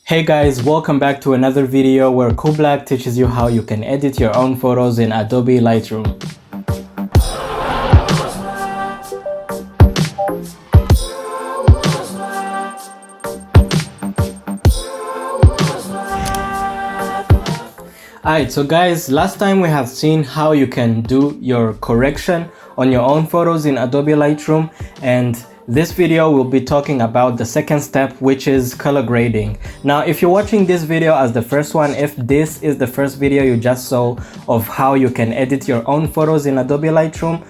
Hey guys, welcome back to another video where Kublak teaches you how you can edit your own photos in Adobe Lightroom. Alright, so guys, last time we have seen how you can do your correction on your own photos in Adobe Lightroom, and this video will be talking about the second step, which is color grading. Now, if you're watching this video as the first one, if this is the first video you just saw of how you can edit your own photos in Adobe Lightroom,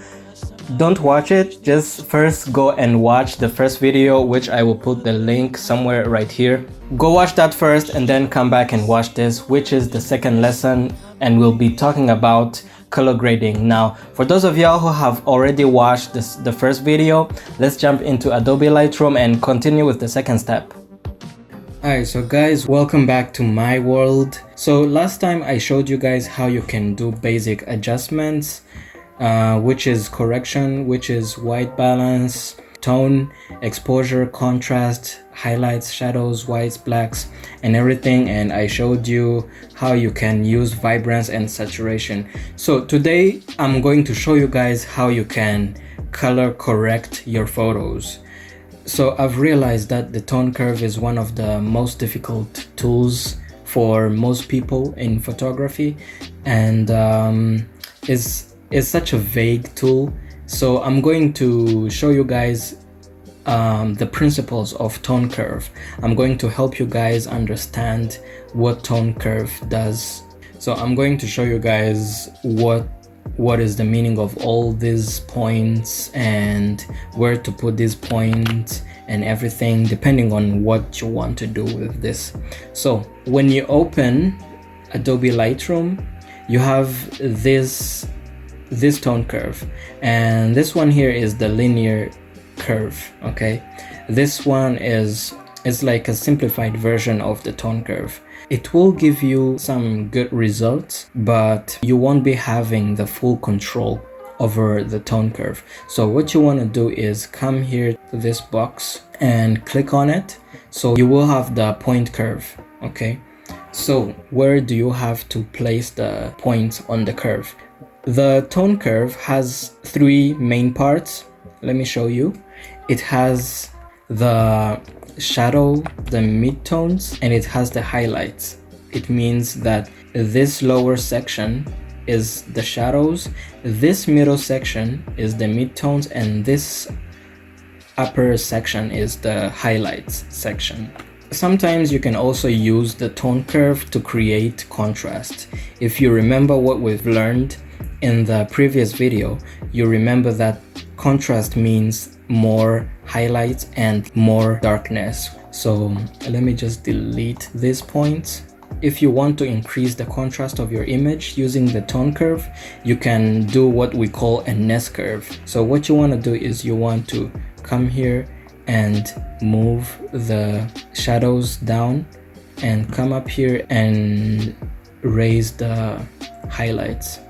don't watch it. Just first go and watch the first video, which I will put the link somewhere right here. Go watch that first and then come back and watch this, which is the second lesson, and we'll be talking about color grading. Now, for those of y'all who have already watched the first video, let's jump into Adobe Lightroom and continue with the second step. Alright, so guys, welcome back to my world. So last time I showed you guys how you can do basic adjustments, which is correction, which is white balance, tone, exposure, contrast, highlights, shadows, whites, blacks, and everything. And I showed you how you can use vibrance and saturation. So today I'm going to show you guys how you can color correct your photos. So I've realized that the tone curve is one of the most difficult tools for most people in photography, and is such a vague tool. So I'm going to show you guys the principles of tone curve. I'm going to help you guys understand what tone curve does. So I'm going to show you guys what is the meaning of all these points and where to put these points and everything, depending on what you want to do with this. So when you open Adobe Lightroom, you have this tone curve, and this one here is the linear curve. Okay, this one is like a simplified version of the tone curve. It will give you some good results, but you won't be having the full control over the tone curve. So what you want to do is come here to this box and click on it. So you will have the point curve. Okay, so where do you have to place the points on the curve? The tone curve has three main parts. Let me show you. It has the shadow, the midtones, and it has the highlights. It means that this lower section is the shadows, this middle section is the midtones, and this upper section is the highlights section. Sometimes you can also use the tone curve to create contrast. If you remember what we've learned in the previous video, you remember that contrast means more highlights and more darkness. So let me just delete these points. If you want to increase the contrast of your image using the tone curve, you can do what we call a nest curve. So what you want to do is you want to come here and move the shadows down and come up here and raise the highlights.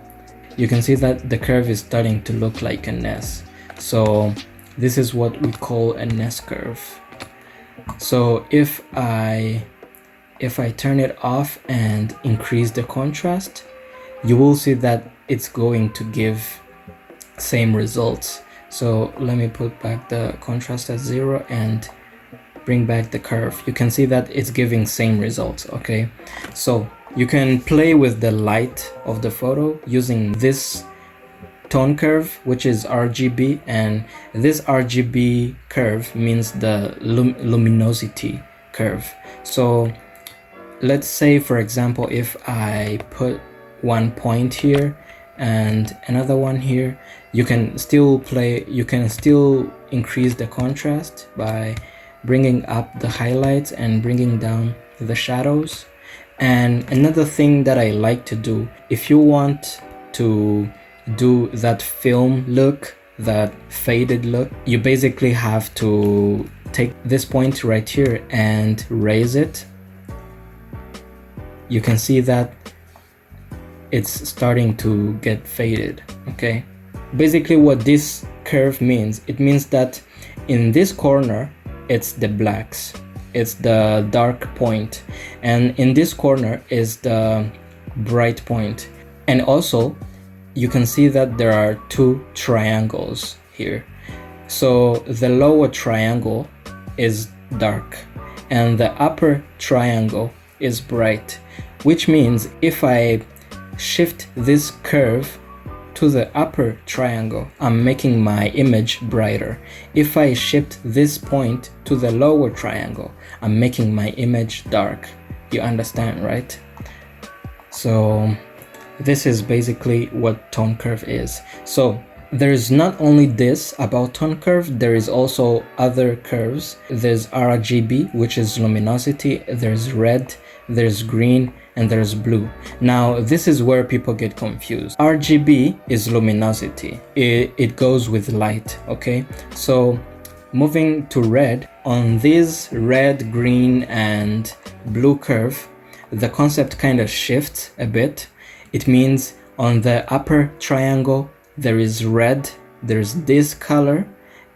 You can see that the curve is starting to look like a nest. So this is what we call a nest curve. So if I turn it off and increase the contrast, you will see that it's going to give same results. So let me put back the contrast at 0 and bring back the curve. You can see that it's giving same results. Okay, so you can play with the light of the photo using this tone curve, which is RGB, and this RGB curve means the luminosity curve. So let's say, for example, if I put one point here and another one here, you can still increase the contrast by bringing up the highlights and bringing down the shadows. And another thing that I like to do, if you want to do that film look, that faded look, you basically have to take this point right here and raise it. You can see that it's starting to get faded. Okay, basically what this curve means, it means that in this corner it's the blacks, it's the dark point, and in this corner is the bright point. And also you can see that there are two triangles here. So the lower triangle is dark and the upper triangle is bright, which means if I shift this curve to the upper triangle, I'm making my image brighter. If I shift this point to the lower triangle, I'm making my image dark. You understand, right? So this is basically what tone curve is. So there is not only this about tone curve, there is also other curves. There's RGB, which is luminosity, there's red, there's green, and there's blue. Now this is where people get confused. RGB is luminosity. It goes with light, okay? So moving to red, on this red, green, and blue curve, the concept kind of shifts a bit. It means on the upper triangle, there is red, there's this color,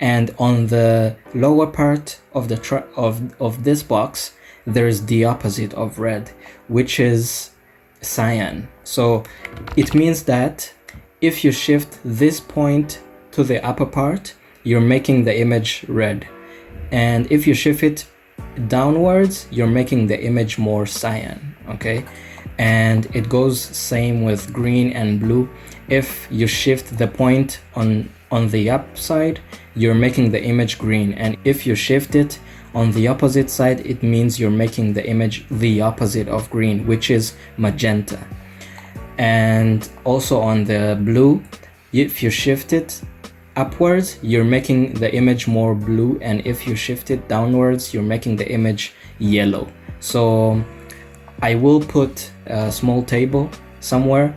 and on the lower part of the of this box, there is the opposite of red, which is cyan. So it means that if you shift this point to the upper part, you're making the image red, and if you shift it downwards, you're making the image more cyan, okay? And it goes same with green and blue. If you shift the point on the upside, you're making the image green, and if you shift it on the opposite side, it means you're making the image the opposite of green, which is magenta. And also on the blue, if you shift it upwards, you're making the image more blue, and if you shift it downwards, you're making the image yellow. So I will put a small table somewhere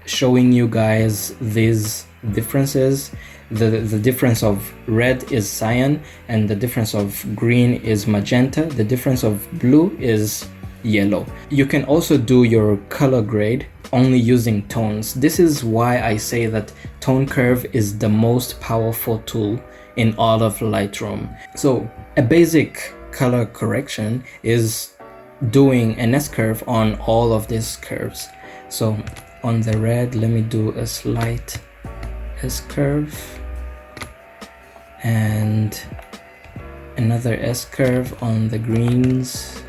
showing you guys these differences. The difference of red is cyan, and the difference of green is magenta. The difference of blue is yellow. You can also do your color grade only using tones. This is why I say that tone curve is the most powerful tool in all of Lightroom. So a basic color correction is doing an S-curve on all of these curves. So on the red, let me do a slight S-curve and another S-curve on the greens.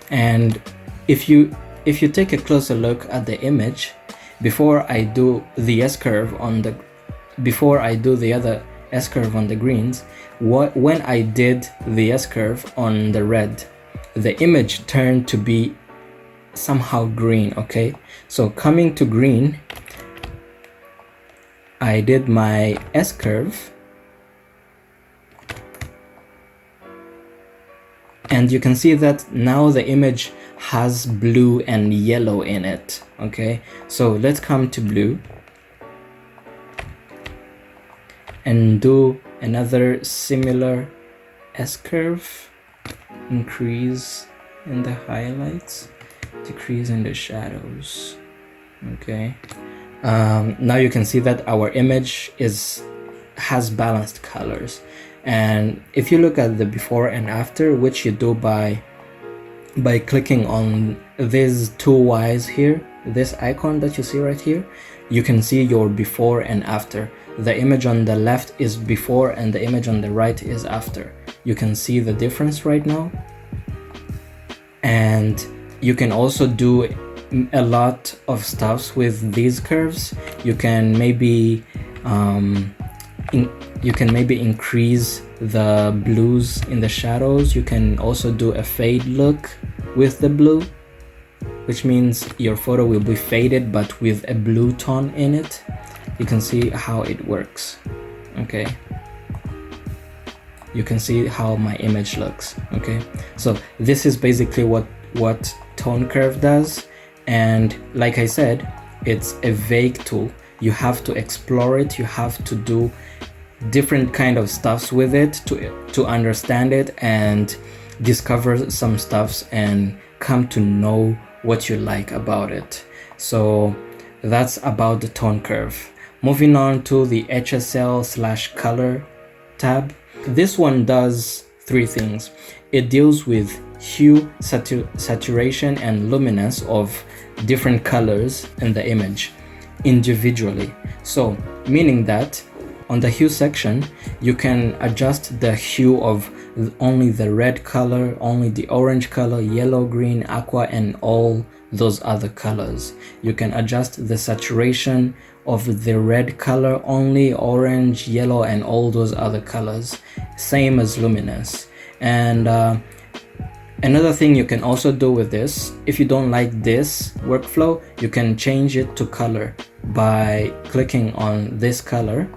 And if you take a closer look at the image, before I do the S-curve on the other S-curve on the greens, when I did the S-curve on the red, the image turned to be somehow green, okay? So coming to green, I did my S-curve, and you can see that now the image has blue and yellow in it, okay? So let's come to blue and do another similar S-curve. Increase in the highlights, decrease in the shadows, okay? Now you can see that our image has balanced colors. And if you look at the before and after, which you do by clicking on these two Y's here, this icon that you see right here, you can see your before and after. The image on the left is before and the image on the right is after. You can see the difference right now. And you can also do a lot of stuff with these curves. You can maybe increase the blues in the shadows. You can also do a fade look with the blue, which means your photo will be faded but with a blue tone in it. You can see how it works, okay? You can see how my image looks, okay? So this is basically what tone curve does. And like I said, it's a vague tool. You have to explore it. You have to do different kind of stuffs with it to understand it and discover some stuffs and come to know what you like about it. So that's about the tone curve. Moving on to the HSL/color tab. This one does three things. It deals with hue, saturation, and luminance of different colors in the image individually. So meaning that on the hue section, you can adjust the hue of only the red color, only the orange color, yellow, green, aqua, and all those other colors. You can adjust the saturation of the red color, only orange, yellow, and all those other colors. Same as luminance. And another thing you can also do with this, if you don't like this workflow, you can change it to color by clicking on this color.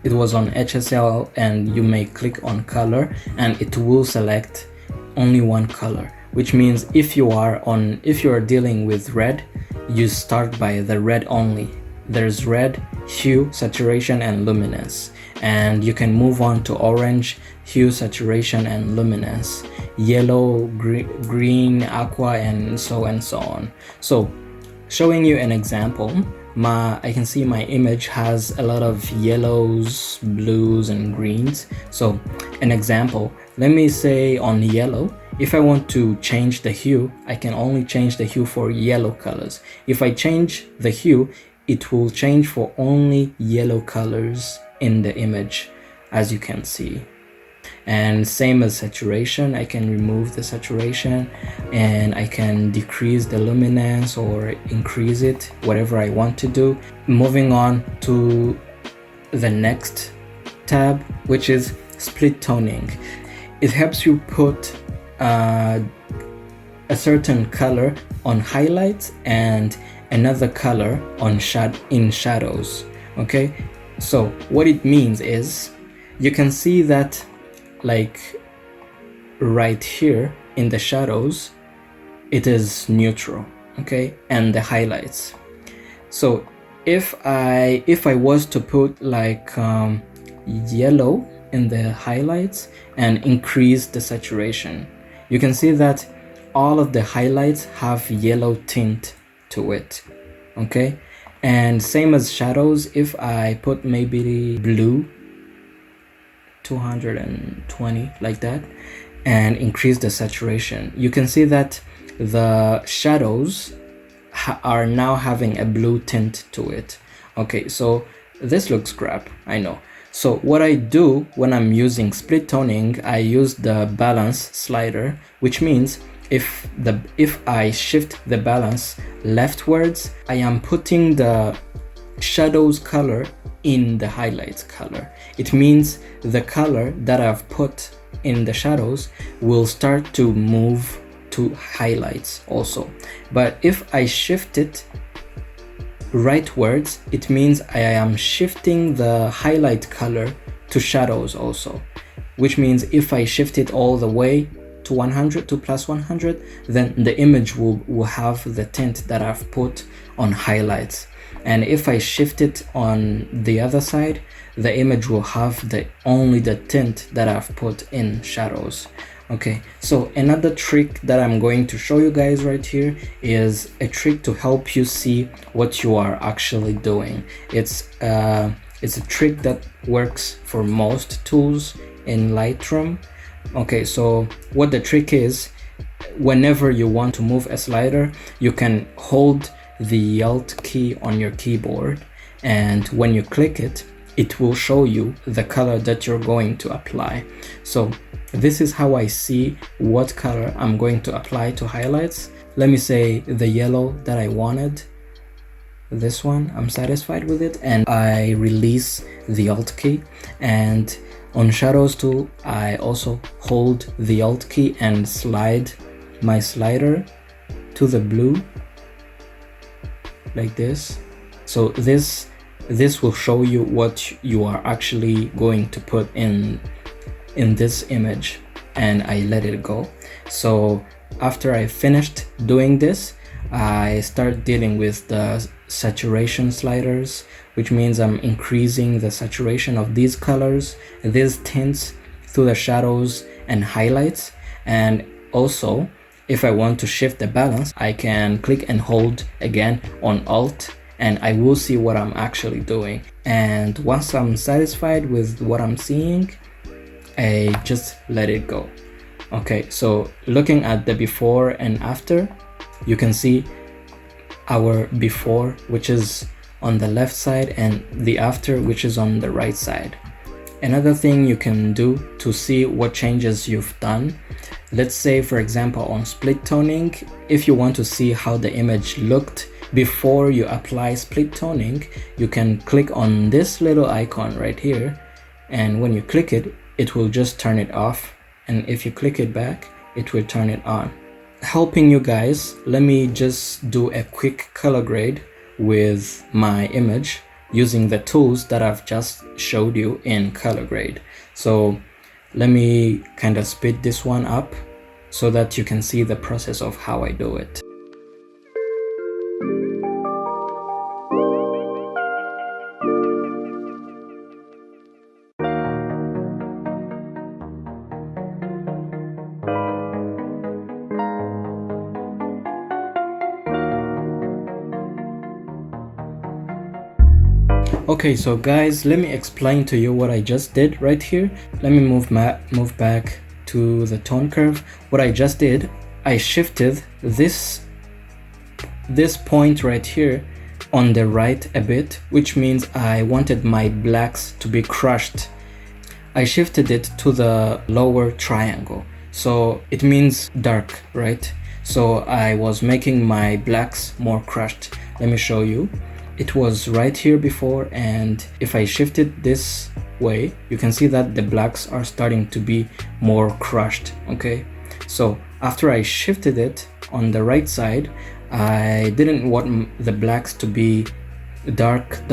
It was on HSL, and you may click on color and it will select only one color, which means if you are dealing with red, you start by the red only. There's red, hue, saturation, and luminance, and you can move on to orange, hue, saturation, and luminance, yellow, green, aqua, and so on. So showing you an example, I can see my image has a lot of yellows, blues, and greens. So an example, let me say on yellow, if I want to change the hue, I can only change the hue for yellow colors. If I change the hue, it will change for only yellow colors in the image, as you can see. And same as saturation, I can remove the saturation and I can decrease the luminance or increase it, whatever I want to do. Moving on to the next tab, which is split toning. It helps you put a certain color on highlights and another color on in shadows. Okay, so what it means is you can see that, like right here in the shadows, it is neutral, okay, and the highlights. So if I was to put like yellow in the highlights and increase the saturation, you can see that all of the highlights have yellow tint to it, okay. And same as shadows, if I put maybe blue 220 like that and increase the saturation, you can see that the shadows are now having a blue tint to it. Okay, so this looks crap, I know. So what I do when I'm using split toning, I use the balance slider, which means if I shift the balance leftwards, I am putting the shadows color in the highlights color. It means the color that I've put in the shadows will start to move to highlights also. But if I shift it rightwards, it means I am shifting the highlight color to shadows also, which means if I shift it all the way to 100 to plus 100, then the image will have the tint that I've put on highlights. And if I shift it on the other side, the image will have only the tint that I've put in shadows. Okay, so another trick that I'm going to show you guys right here is a trick to help you see what you are actually doing. It's a trick that works for most tools in Lightroom. Okay, so what the trick is, whenever you want to move a slider, you can hold the Alt key on your keyboard, and when you click it, it will show you the color that you're going to apply. So this is how I see what color I'm going to apply to highlights. Let me say the yellow that I wanted, this one, I'm satisfied with it, and I release the Alt key. And on shadows tool, I also hold the Alt key and slide my slider to the blue like this. So this will show you what you are actually going to put in this image, and I let it go. So after I finished doing this, I start dealing with the saturation sliders, which means I'm increasing the saturation of these colors, these tints, through the shadows and highlights. And also, if I want to shift the balance, I can click and hold again on Alt and I will see what I'm actually doing. And once I'm satisfied with what I'm seeing, I just let it go. Okay, so looking at the before and after, you can see our before, which is on the left side, and the after, which is on the right side. Another thing you can do to see what changes you've done, let's say for example on split toning, if you want to see how the image looked before you apply split toning, you can click on this little icon right here, and when you click it, it will just turn it off, and if you click it back, it will turn it on. Helping you guys, let me just do a quick color grade with my image using the tools that I've just showed you in color grade. So let me kind of speed this one up so that you can see the process of how I do it. Okay, so guys, let me explain to you what I just did right here. Let me move back to the tone curve. What I just did, I shifted this point right here on the right a bit, which means I wanted my blacks to be crushed. I shifted it to the lower triangle, so it means dark, right? So I was making my blacks more crushed. Let me show you. It was right here before, and if I shift it this way, you can see that the blacks are starting to be more crushed. Okay, so after I shifted it on the right side, I didn't want the blacks to be dark,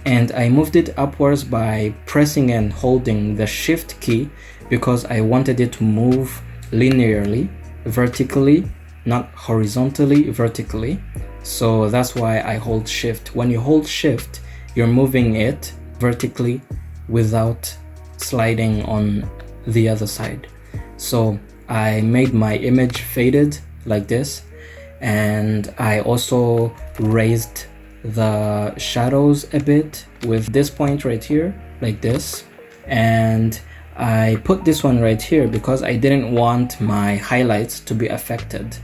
and I moved it upwards by pressing and holding the shift key, because I wanted it to move linearly, vertically, not horizontally, vertically. So that's why I hold shift. When you hold shift, you're moving it vertically without sliding on the other side. So I made my image faded like this, and I also raised the shadows a bit with this point right here like this, and I put this one right here because I didn't want my highlights to be affected.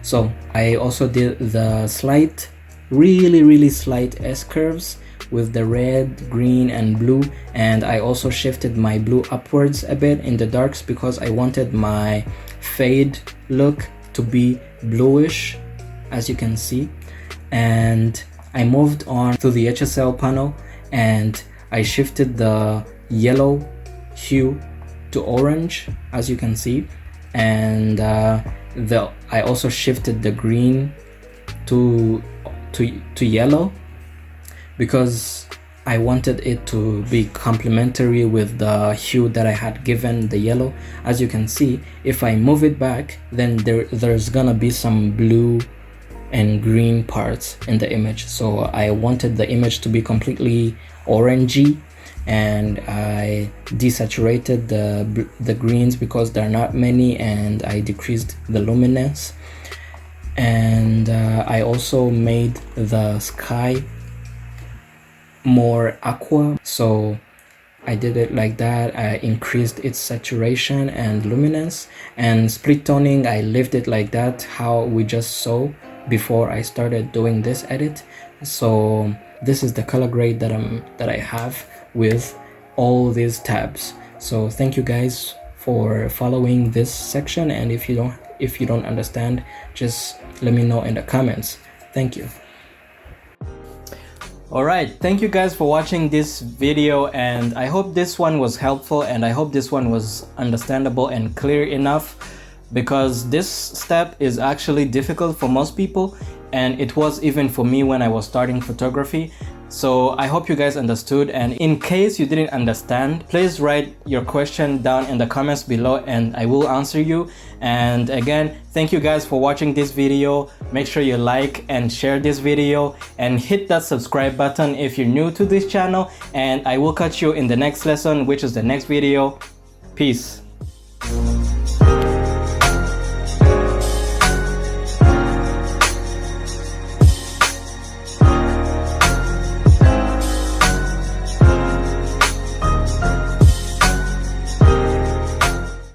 So I also did the slight, really slight S-curves with the red, green and blue, and I also shifted my blue upwards a bit in the darks because I wanted my fade look to be bluish, as you can see. And I moved on to the HSL panel, and I shifted the yellow hue to orange, as you can see, and I also shifted the green to yellow because I wanted it to be complementary with the hue that I had given the yellow. As you can see, if I move it back, then there's gonna be some blue and green parts in the image. So I wanted the image to be completely orangey, and I desaturated the greens because there are not many, and I decreased the luminance. And I also made the sky more aqua, so I did it like that. I increased its saturation and luminance, and split toning I left it like that, how we just saw before I started doing this edit. So this is the color grade that I have with all these tabs. So thank you guys for following this section, and if you don't understand, just let me know in the comments. Thank you. Alright, thank you guys for watching this video, and I hope this one was helpful, and I hope this one was understandable and clear enough, because this step is actually difficult for most people, and it was even for me when I was starting photography. So I hope you guys understood, and in case you didn't understand, please write your question down in the comments below and I will answer you. And again, thank you guys for watching this video. Make sure you like and share this video and hit that subscribe button if you're new to this channel, and I will catch you in the next lesson, which is the next video. Peace.